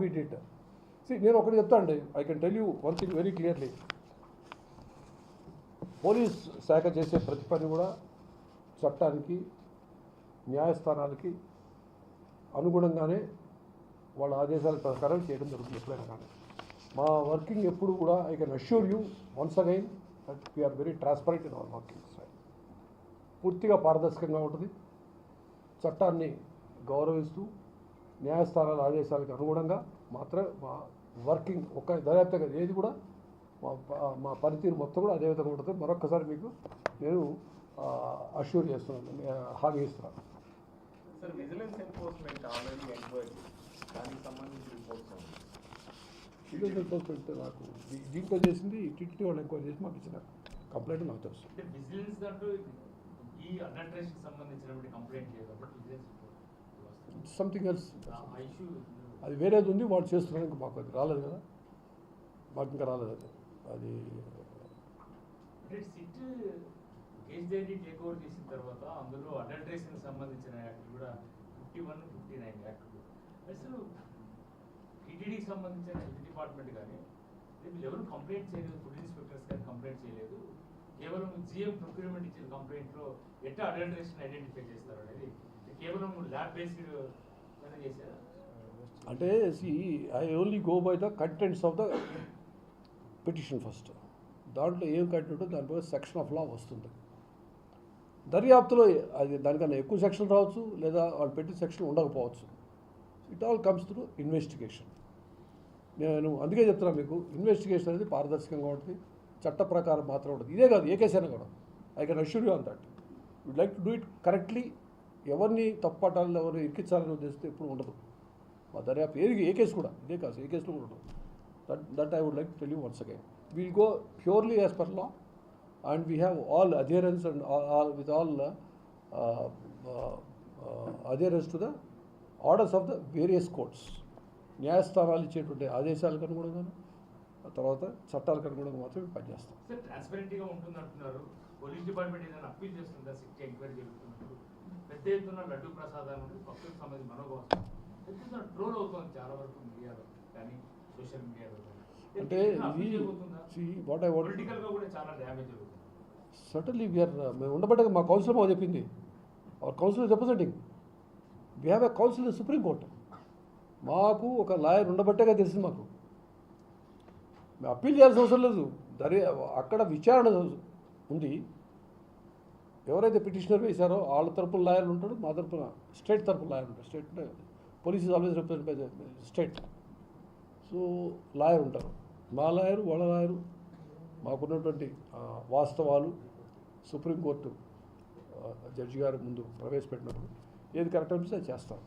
We did. నేను ఒకటి చెప్తాను అండి, I can tell you one thing very clearly. Police శాఖ చేసే ప్రతి పని కూడా చట్టానికి, న్యాయస్థానాలకి అనుగుణంగానే వాళ్ళ ఆదేశాల ప్రకారం చేయడం జరుగుతుంది ఎప్పుడైనా కానీ. మా వర్కింగ్ ఎప్పుడు కూడా I can assure you once again that we're very transparent in our working style. పూర్తిగా పారదర్శకంగా ఉంటుంది. చట్టాన్ని గౌరవిస్తూ న్యాయస్థానాల ఆదేశాలకు అనుగుణంగా మాత్రమే మా వర్కింగ్ ఒక దర్యాప్తుగా ఏది కూడా మా పనితీరు మొత్తం కూడా అదేవిధంగా ఉంటుంది. మరొక్కసారి మీకు నేను అష్యూర్ చేస్తున్నాను, హామీ ఇస్తున్నాను. Sir, vigilance enforcement already enquiry దానికి సంబంధించి రిపోర్ట్స్ ఉంది. విజిలెన్స్ ఎన్ఫోర్స్మెంట్ నాకు దీంట్లో చేసింది టీటీడీ వాళ్ళు ఎంక్వైరీ చేసి మాకు ఇచ్చిన కంప్లైంట్ నాకు తెలుసు. విజిలెన్స్ దాంట్లో ఈ అడల్టరేషన్కి సంబంధించినటువంటి కంప్లైంట్ లేదు కాబట్టి విజిలెన్స్ సంథింగ్ ఎల్స్ ఇష్యూ అది వేరేది ఉంది, వాళ్ళు చేస్తున్నానికి మాకు అది రాలేదు కదా, మాకు ఇంకా రాలేదు అది. అది SIT case dairy take over చేసిన తర్వాత అందులో అడల్టరేషన్కి సంబంధించిన యాక్ట్ కూడా 51, 59 యాక్ట్. అసలు టీటీడీకి సంబంధించిన హెల్త్ డిపార్ట్మెంట్ కానీ వీళ్ళు ఎవరు కంప్లైంట్ చేయలేదు, ఫుడ్ ఇన్స్పెక్టర్స్ కానీ కంప్లైంట్ చేయలేదు. కేవలం జిఎం ప్రొక్యూర్మెంట్ ఇచ్చిన కంప్లైంట్లో ఎట్లా అడల్టరేషన్ ఐడెంటిఫై చేస్తారు అనేది కేవలం ల్యాబ్ బేస్డ్ చేశారు. అంటే I only go by the contents of the petition first. దాంట్లో ఏం కంటెంట్ దానిపై సెక్షన్ ఆఫ్ లా వస్తుంది. దర్యాప్తులో అది దానికన్నా ఎక్కువ సెక్షన్ రావచ్చు, లేదా వాళ్ళు పెట్టిన సెక్షన్ ఉండకపోవచ్చు. It all comes through investigation. నేను అందుకే చెప్తున్నా మీకు, ఇన్వెస్టిగేషన్ అనేది పారదర్శకంగా ఉంటుంది, చట్ట ప్రకారం మాత్రం ఉంటుంది. ఇదే కాదు, ఏ కేసు అయినా కూడా I can assure you on that. Would like to do it correctly. ఎవరిని తప్పట్టాలని, ఎవరిని ఇరికించాలని ఉద్దేశిస్తే ఎప్పుడు ఉండదు మా దర్యాప్తు. ఏ కేసు కూడా, ఇదే కాదు, ఏ కేసులో కూడా ఉండదు. That I would like to tell you once again. We'll go purely as per law, and we have all adherence and with all adherence to the orders of the various courts. న్యాయస్థానాలు ఇచ్చేటువంటి ఆదేశాలకు అనుగుణంగాను, ఆ తర్వాత చట్టాలకు అనుగుణంగా మాత్రమే పనిచేస్తాం. Sir, ట్రాన్స్పరెంట్గా ఉంటుంది అంటున్నారు. పోలీస్ డిపార్ట్మెంట్ ఏదైనా అప్పీల్ చేస్తుందా? సిట్ ఎంక్వైరీ జరుగుతున్నప్పుడు పెద్ద ఎత్తున లడ్డు ప్రసాదం పక్షులకు సంబంధించి మనోభావం పెద్ద ఎత్తున ట్రోల్ అవుతుంది చాలా వరకు మీడియాలో కానీ సోషల్ మీడియాలో. అంటే what I want certainly we're మేము ఉండబట్టే మా కౌన్సిల్ మాకు చెప్పింది. Our council is representing, we have a council in supreme court. మాకు ఒక లాయర్ ఉండబట్టేగా తెలిసింది. మాకు మేము అప్పీల్ చేయాల్సిన అవసరం లేదు. అక్కడ విచారణ ఉంది. ఎవరైతే పిటిషనర్ వేశారో వాళ్ళ తరపున లాయర్లు ఉంటాడు, మా తరపున స్టేట్ తరపున లాయర్ ఉంటాడు. State police is always represent by the state. So lawyer ఉంటారు, మా లాయరు వాళ్ళ లాయరు. మాకున్నటువంటి వాస్తవాలు సుప్రీంకోర్టు జడ్జి గారి ముందు ప్రవేశపెట్టినప్పుడు ఏది కరెక్ట్ అనిపిస్తే అది చేస్తాం.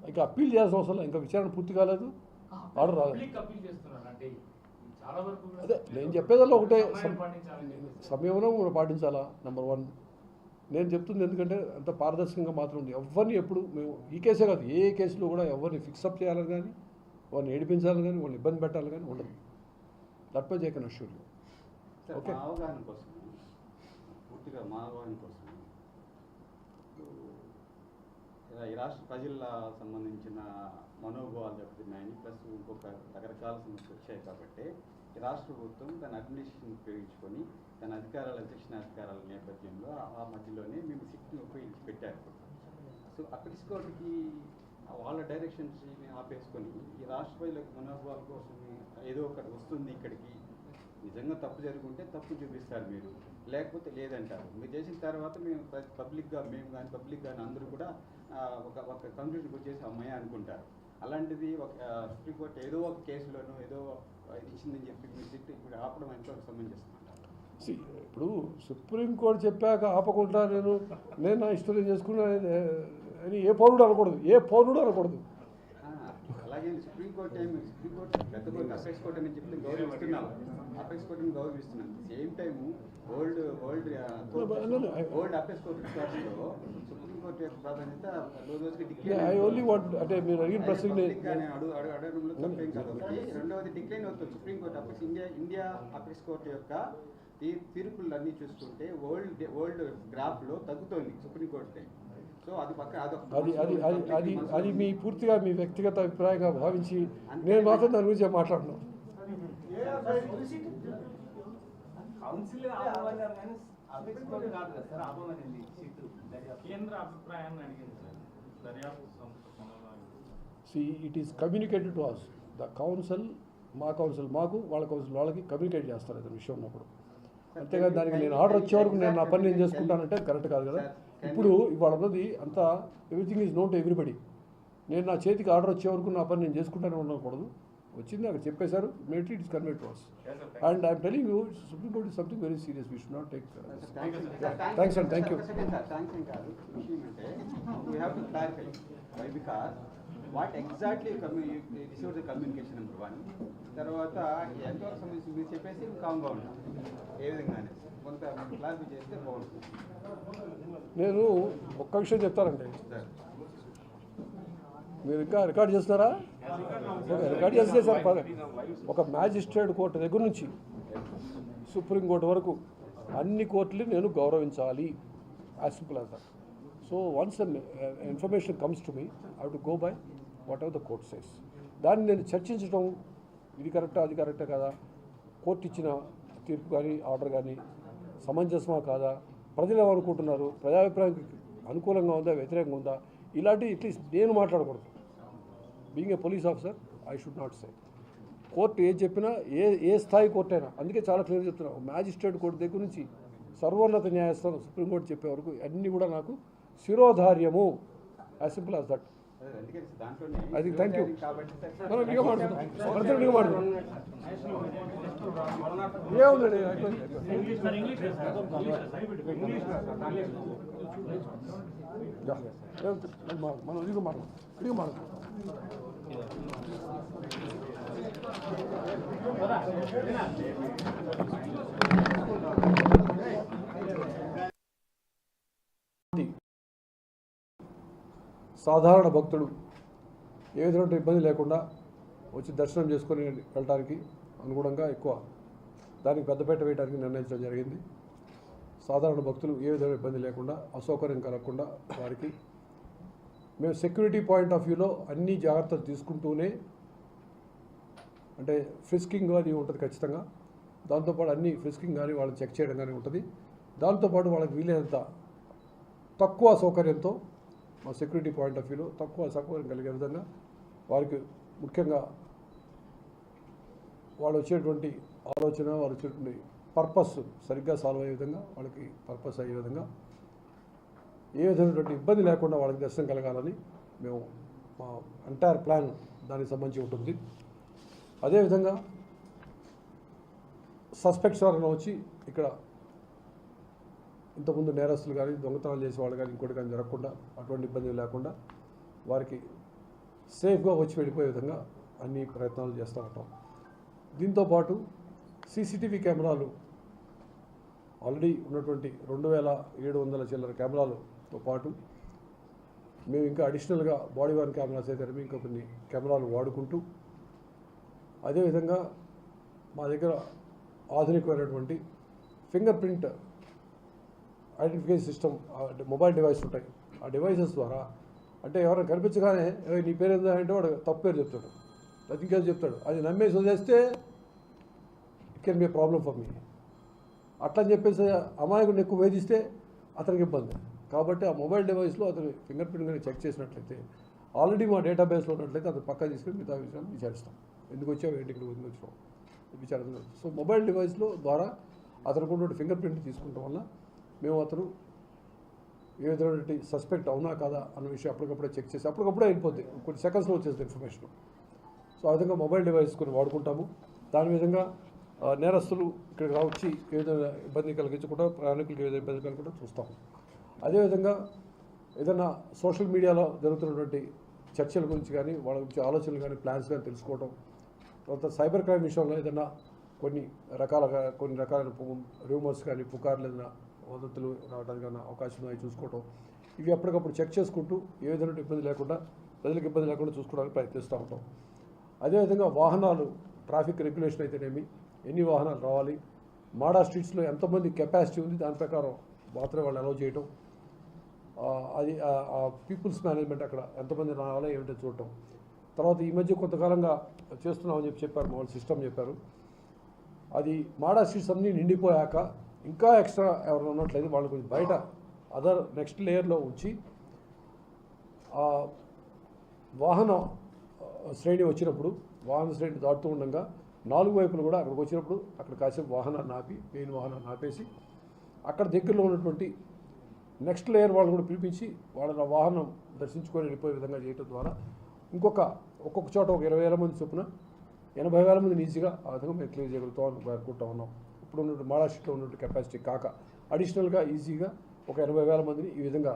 ఇంకా అప్పీల్ చేయాల్సిన అవసరం లేదు, ఇంకా విచారణ పూర్తి కాలేదు, ఆర్డర్ రాలేదు. అదే నేను చెప్పేదల్లా ఒకటే, సమయంలో మనం పాటించాలా నెంబర్ 1. నేను చెప్తుంది ఎందుకంటే అంత పారదర్శకంగా మాత్రం ఉంది. ఎవరిని ఎప్పుడు మేము ఈ కేసే కాదు, ఏ కేసులో కూడా ఎవరిని ఫిక్సప్ చేయాలని కానీ, వాళ్ళని ఏడిపించాలని కానీ, వాళ్ళని ఇబ్బంది పెట్టాలని కానీ ఉండదు. That much I can assure you. Okay, అవగాహన కోసం, పూర్తిగా మా అవగాహన కోసం ఈ రాష్ట్ర ప్రజల సంబంధించిన మనోభావాలు దెబ్బతిన్నాయని, ప్లస్ ఇంకొక రకరకాల సమస్యలు వచ్చాయి కాబట్టి ఈ రాష్ట్ర ప్రభుత్వం తన అడ్మినిస్ట్రేషన్ ఉపయోగించుకొని తన అధికారాల శిక్షణ అధికారాల నేపథ్యంలో ఆ మధ్యలోనే మేము సిట్ని ఉపయోగించి పెట్టారు. సో అక్కడి కోర్టుకి వాళ్ళ డైరెక్షన్స్ని ఆపేసుకొని ఈ రాష్ట్ర ప్రజల మనోభావాల కోసం ఏదో ఒకటి వస్తుంది ఇక్కడికి, నిజంగా తప్పు జరుగుంటే తప్పు చూపిస్తారు మీరు, లేకపోతే లేదంటారు. మీరు చేసిన తర్వాత మేము పబ్లిక్గా, మేము కానీ పబ్లిక్ కానీ అందరూ కూడా ఒక కంక్లూజన్కి వచ్చేసి అమ్మాయి అనుకుంటారు. అలాంటిది ఒక సుప్రీంకోర్టు ఏదో ఒక కేసులోనూ ఏదో ఇచ్చిందని చెప్పి మీరు సిట్ ఇప్పుడు ఆపడం ఎంతవరకు సమంజసమంటారు? ఇప్పుడు సుప్రీంకోర్టు చెప్పాక ఆపకుండా నేను నా ఇష్టం చేసుకున్నా అని ఏ పౌరుడు అనకూడదు. అలాగే సుప్రీంకోర్టు పెద్ద కోర్టు అపెక్స్ కోర్టు అని చెప్పి గౌరవిస్తున్నాం, అపెక్స్ కోర్టుని గౌరవిస్తున్నాం. సేమ్ టైము ఓల్డ్ అపెక్స్ కోర్టులో సుప్రీంకోర్టు యొక్క ప్రాధాన్యత రోజుకి డిక్లైన్ అంటే మీరు అడిగిన ప్రశ్న అడగడంలో తప్పేం కాదు. రెండవది డిక్లైన్ అవుతుంది సుప్రీంకోర్టు ఇండియా అపెక్స్ కోర్టు యొక్క తీర్పులన్నీ చూసుకుంటే వరల్డ్ గ్రాఫ్లో తగ్గుతోంది సుప్రీంకోర్టు. సో అది పక్కన అది అది అది అది అది మీ పూర్తిగా మీ వ్యక్తిగత అభిప్రాయంగా భావించి నేను మాత్రం దాని గురించి మాట్లాడుతున్నాను. కౌన్సిల్ ఆహ్వానం కానీ అభిప్రాయం కాదు కదా సార్, ఆహ్వానింది సీటు కేంద్ర అభిప్రాయాన్ని అడిగింది సార్ దర్యాప్తు సంస్థ. It is communicated to us. The council, మా కౌన్సిల్ మాకు, వాళ్ళ కౌన్సిల్ వాళ్ళకి కమ్యూనికేట్ చేస్తారు ఏదైనా విషయం ఉన్నప్పుడు. అంతేగాని దానికి నేను ఆర్డర్ వచ్చే వరకు నేను నా పని నేను చేసుకుంటానంటే అది కరెక్ట్ కాదు కదా. ఇప్పుడు ఇవాళ ఉన్నది అంతా everything is known to everybody. నేను నా చేతికి ఆర్డర్ వచ్చే వరకు నా పని నేను చేసుకుంటానే ఉండకూడదు. వచ్చింది అక్కడ చెప్పేశారు, it is convey to us. And I'm telling you, supreme court is something very serious. We should not take. Thanks and thank you. Thanks ఏం కాదు, విషయం అంటే we have to clarify why, because what exactly receive the communication number 1. తర్వాత ఎంతవరకు సంబంధించి మీరు చెప్పేసి కామ్గా ఉంటాం ఏ విధంగా అనేది కొంత క్లారిఫై చేస్తే బాగుంటుంది. నేను ఒక్క విషయం చెప్తానండి, మీరు ఇంకా రికార్డ్ చేస్తున్నారా? రికార్డ్ చేస్తే సార్ ఒక మ్యాజిస్ట్రేట్ కోర్టు దగ్గర నుంచి సుప్రీంకోర్టు వరకు అన్ని కోర్టులు నేను గౌరవించాలి. As simple as that. So once information comes to me, I have to go by what ever the court says. దాన్ని నేను చర్చించడం, ఇది కరెక్టా అది కరెక్టా కదా, కోర్టు ఇచ్చిన తీర్పు కానీ ఆర్డర్ కానీ సమంజసమా కాదా, ప్రజలు ఏమనుకుంటున్నారు, ప్రజాభిప్రాయానికి అనుకూలంగా ఉందా వ్యతిరేకంగా ఉందా, ఇలాంటి అట్లీస్ట్ నేను మాట్లాడకూడదు. Being a police officer I should not say. Court ఏది చెప్పినా ఏ స్థాయి కోర్టు అయినా, అందుకే చాలా క్లియర్ చెప్తున్నా, మ్యాజిస్ట్రేట్ కోర్టు దగ్గర నుంచి సర్వోన్నత న్యాయస్థానం సుప్రీంకోర్టు చెప్పే వరకు అన్నీ కూడా నాకు శిరోధార్యము. As simple as that. అది థ్యాంక్ యూ. మనం నిఘా మాట్లాడుతున్నాం, నిఘా మాట్లాడుతున్నాం. ఏముందండి మనం నిఘా మాట్లాడుతున్నాం. సాధారణ భక్తుడు ఏ విధమైన ఇబ్బంది లేకుండా వచ్చి దర్శనం చేసుకొని వెళ్ళడానికి అనుగుణంగా ఎక్కువ దానికి పెద్దపీట వేయడానికి నిర్ణయించడం జరిగింది. సాధారణ భక్తులు ఏ విధమైన ఇబ్బంది లేకుండా, అసౌకర్యం కలగకుండా వారికి మేము సెక్యూరిటీ పాయింట్ ఆఫ్ వ్యూలో అన్ని జాగ్రత్తలు తీసుకుంటూనే, అంటే ఫ్రిస్కింగ్ అది ఉంటుంది ఖచ్చితంగా, దాంతోపాటు అన్ని ఫ్రిస్కింగ్ కానీ వాళ్ళని చెక్ చేయడం కానీ ఉంటుంది. దాంతోపాటు వాళ్ళకి వీలైనంత తక్కువ సౌకర్యంతో మా సెక్యూరిటీ పాయింట్ ఆఫ్ వ్యూలో తక్కువ సౌకర్యం కలిగే విధంగా వారికి, ముఖ్యంగా వాళ్ళు వచ్చేటువంటి ఆలోచన, వాళ్ళు వచ్చేటువంటి పర్పస్ సరిగ్గా సాల్వ్ అయ్యే విధంగా, వాళ్ళకి పర్పస్ అయ్యే విధంగా, ఏ విధమైనటువంటి ఇబ్బంది లేకుండా వాళ్ళకి దర్శనం కలగాలని మేము మా ఎంటైర్ ప్లాన్ దానికి సంబంధించి ఉంటుంది. అదేవిధంగా సస్పెక్ట్స్ ఎవరైనా వచ్చి ఇక్కడ ఇంతకుముందు నేరస్తులు కానీ దొంగతనాలు చేసేవాళ్ళు కానీ ఇంకోటి కానీ జరగకుండా, అటువంటి ఇబ్బంది లేకుండా వారికి సేఫ్గా వచ్చి వెళ్ళిపోయే విధంగా అన్ని ప్రయత్నాలు చేస్తూ ఉంటాం. దీంతోపాటు సీసీటీవీ కెమెరాలు ఆల్రెడీ ఉన్నటువంటి 2700 చిల్లర కెమెరాలతో పాటు మేము ఇంకా అడిషనల్గా బాడీ వార్న్ కెమెరాస్ అయితే ఇంకా కొన్ని కెమెరాలు వాడుకుంటూ, అదేవిధంగా మా దగ్గర ఆధునికమైనటువంటి finger print identification system, mobile device ఉంటాయి. ఆ డివైసెస్ ద్వారా అంటే ఎవరైనా కనిపించగానే నీ పేరు ఏందా అంటే వాడు తప్పు పేరు చెప్తాడు, అది ఇంకేదో చెప్తాడు, అది నమ్మేసి వదిలేస్తే it can be A problem for me. అట్లా అని చెప్పేసి అమాయకుడిని ఎక్కువ వేధిస్తే అతనికి ఇబ్బంది. కాబట్టి ఆ మొబైల్ డివైస్లో అతని ఫింగర్ ప్రింట్ కానీ చెక్ చేసినట్లయితే, ఆల్రెడీ మా డేటాబేస్లో ఉన్నట్లయితే అతను పక్కా తీసుకుని మిగతా విషయాన్ని విచారిస్తాం. ఎందుకు వచ్చావు, ఏంటి ఇక్కడ ఎందుకు వచ్చావు విచారణ. సో మొబైల్ డివైస్లో ద్వారా అతనికి ఉన్నటువంటి ఫింగర్ ప్రింట్ తీసుకుంటాం వల్ల మేము అతను ఏ విధమైనటువంటి సస్పెక్ట్ అవునా కాదా అన్న విషయం అప్పటికప్పుడే చెక్ చేసి అప్పటికప్పుడే అయిపోద్ది, కొన్ని సెకండ్స్లో వచ్చేస్తుంది ఇన్ఫర్మేషన్. సో ఆ విధంగా మొబైల్ డివైస్ కొన్ని వాడుకుంటాము. దాని విధంగా నేరస్తులు ఇక్కడికి వచ్చి ఏ విధంగా ఇబ్బంది కలిగించకుండా, ప్రయాణికులకు ఏ విధంగా ఇబ్బంది కలగకుండా చూస్తాము. అదేవిధంగా ఏదైనా సోషల్ మీడియాలో జరుగుతున్నటువంటి చర్చల గురించి కానీ, వాళ్ళ గురించి ఆలోచనలు కానీ, ప్లాన్స్ కానీ తెలుసుకోవడం. తర్వాత సైబర్ క్రైమ్ విషయంలో ఏదైనా కొన్ని రకాలైన రూమర్స్ కానీ, పుకార్లు ఏదైనా వదంతులు రావడానికి అవకాశం అవి చూసుకోవటం, ఇవి అప్పటికప్పుడు చెక్ చేసుకుంటూ ఏ విధమైన ఇబ్బంది లేకుండా, ప్రజలకు ఇబ్బంది లేకుండా చూసుకోవడానికి ప్రయత్నిస్తూ ఉంటాం. అదేవిధంగా వాహనాలు, ట్రాఫిక్ రెగ్యులేషన్ అయితేనేమి, ఎన్ని వాహనాలు రావాలి, మాడా స్ట్రీట్స్లో ఎంతమంది కెపాసిటీ ఉంది దాని ప్రకారం మాత్రమే వాళ్ళు అలౌ చేయటం. అది పీపుల్స్ మేనేజ్మెంట్ అక్కడ ఎంతమంది రావాలో ఏమిటో చూడటం. తర్వాత ఈ మధ్య కొంతకాలంగా చేస్తున్నామని చెప్పారు, మా వాళ్ళు సిస్టమ్ చెప్పారు. అది మాడా సీట్స్ అన్నీ నిండిపోయాక ఇంకా ఎక్స్ట్రా ఎవరైనా ఉన్నట్లయితే వాళ్ళు కొంచెం బయట అదర్ నెక్స్ట్ లేయర్లో ఉంచి వాహన శ్రేణి వచ్చినప్పుడు వాహన శ్రేణి దాటుతూ ఉండగా 4 వైపులు కూడా అక్కడికి వచ్చినప్పుడు అక్కడ కాసేపు వాహనాన్ని ఆపి మెయిన్ వాహనాన్ని ఆపేసి అక్కడ దగ్గరలో ఉన్నటువంటి నెక్స్ట్ లేయర్ వాళ్ళు కూడా పిలిపించి వాళ్ళ వాహనం దర్శించుకొని వెళ్ళిపోయే విధంగా చేయడం ద్వారా ఒక్కొక్క చోట ఒక 20,000 మంది చొప్పున 80,000 మందిని ఈజీగా ఆ విధంగా మేము క్లియర్ చేయగలుగుతామని అనుకుంటా ఉన్నాం. ఇప్పుడు ఉన్నటువంటి మాడా షీట్లో ఉన్నటువంటి కెపాసిటీ కాక అడిషనల్గా ఈజీగా ఒక 80,000 మందిని ఈ విధంగా